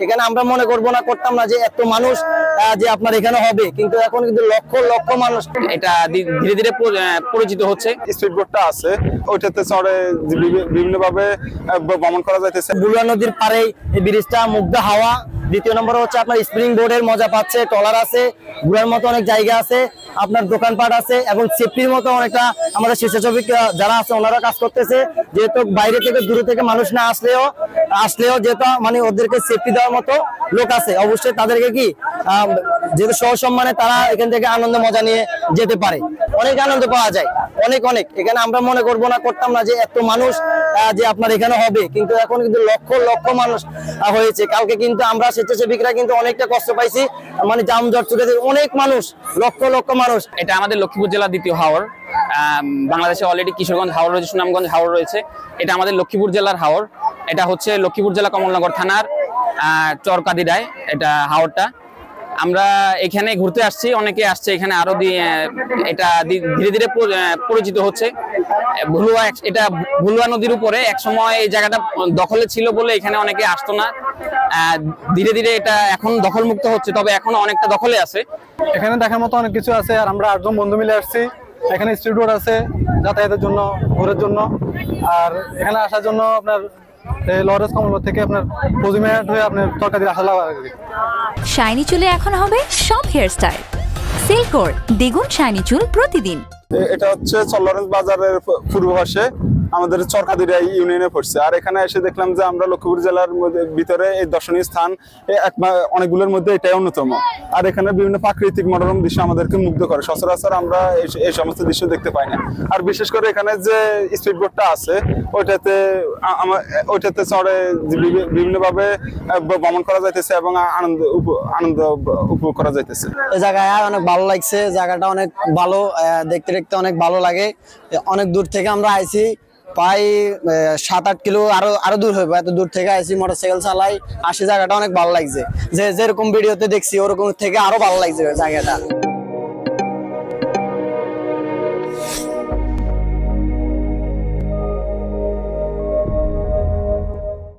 এখানে আমরা মনে করব না করতাম না যে এত মানুষ যে আপনার এখানে হবে, কিন্তু এখন কিন্তু লক্ষ লক্ষ মানুষ এটা ধীরে ধীরে পরিচিত হচ্ছে। স্পিড বোটটা আছে, ওইটাতে চড়ে বিভিন্ন ভাবে ভ্রমণ করা যাইতেছে। বুলুয়া নদীর পারে এই ব্রিজটা মুগ্ধ হাওয়া। দ্বিতীয় নম্বর হচ্ছে আপনার স্প্রিং বোর্ডের মজা পাচ্ছে, ট্রলার আছে, ঘোরার মতো অনেক জায়গা আছে, আপনার দোকানপাট আছে এবং সেফটির মতো অনেকটা আমাদের স্বেচ্ছাসেবক যারা আছে ওনারা কাজ করতেছে। যেহেতু বাইরে থেকে দূরে থেকে মানুষ না আসলেও যেহেতু মানে ওদেরকে সেফটি দেওয়ার মতো লোক আছে, অবশ্যই তাদেরকে কি যেহেতু সসম্মানে তারা এখান থেকে আনন্দ মজা নিয়ে যেতে পারে। অনেক আনন্দ পাওয়া যায়, অনেক অনেক। এখানে আমরা মনে করব না করতাম না যে এত মানুষ যে আপনার এখানে হবে, কিন্তু এখন কিন্তু লক্ষ লক্ষ মানুষ হয়েছে। কালকে কিন্তু আমরা স্বেচ্ছাসেবিকরা কিন্তু অনেকটা কষ্ট পাইছি, মানে জামজট চলে অনেক মানুষ, লক্ষ লক্ষ মানুষ। এটা আমাদের লক্ষ্মীপুর জেলার দ্বিতীয় হাওর। বাংলাদেশে অলরেডি কিশোরগঞ্জ হাওর রয়েছে, সুনামগঞ্জ হাওর রয়েছে, এটা আমাদের লক্ষ্মীপুর জেলার হাওর। এটা হচ্ছে লক্ষ্মীপুর জেলা কমলনগর থানার চরকাদিরায় এটা হাওরটা। আমরা এখানে ঘুরতে আসছি, অনেকে আসছে এখানে আরো এটা ধীরে ধীরে পরিচিত হচ্ছে। এটা ভুলুয়া নদীর উপরে এক সময় এই জায়গাটা দখলে ছিল বলে এখানে অনেকে আসতো না। ধীরে ধীরে এটা এখন দখল মুক্ত হচ্ছে, তবে এখনো অনেকটা দখলে আছে। এখানে দেখার মতো অনেক কিছু আছে, আর আমরা 8জন বন্ধু মিলে আসছি। এখানে স্ট্রিট রোড আছে যাতায়াতের জন্য, ঘোরার জন্য। আর এখানে আসার জন্য আপনার লরেন্স কমল থেকে আপনার পজিমেট হয়ে আপনার তরকারি আসা লাগবে। শাইনি চুলে এখন হবে সব হেয়ারস্টাইল। সিল্কোর দ্বিগুণ শাইনি চুল প্রতিদিন। এটা হচ্ছে লরেন্স বাজারের পূর্ব পাশে আমাদের চরকাদিরা ইউনিয়নে পড়ছে। আর এখানে এসে দেখলাম যে আমরা লক্ষ্মীপুর জেলার ভিতরে এই দর্শনীয় স্থান অনেকগুলোর মধ্যে এটাই অন্যতম। আর এখানে বিভিন্ন প্রাকৃতিক মনোরম দৃশ্য আমাদেরকে মুগ্ধ করে। সচরাচর আমরা এই সমস্ত দৃশ্য দেখতে পাই না। আর বিশেষ করে এখানে যে স্পিড বোটটা আছে ওইটাতে চড়ে বিভিন্ন ভাবে ভ্রমণ করা যাইতেছে এবং আনন্দ উপভোগ করা যাইতেছে। এই জায়গায় অনেক ভালো লাগছে, জায়গাটা অনেক ভালো, দেখতে দেখতে অনেক ভালো লাগে। অনেক দূর থেকে আমরা আইছি, প্রায় 7-8 কিলো আরো দূর হবে, এত দূর থেকে আইছি, মোটরসাইকেল চালাই আসি। জায়গাটা অনেক ভালো লাগছে, যেরকম ভিডিওতে দেখছি ওরকম থেকে আরো ভালো লাগছে জায়গাটা।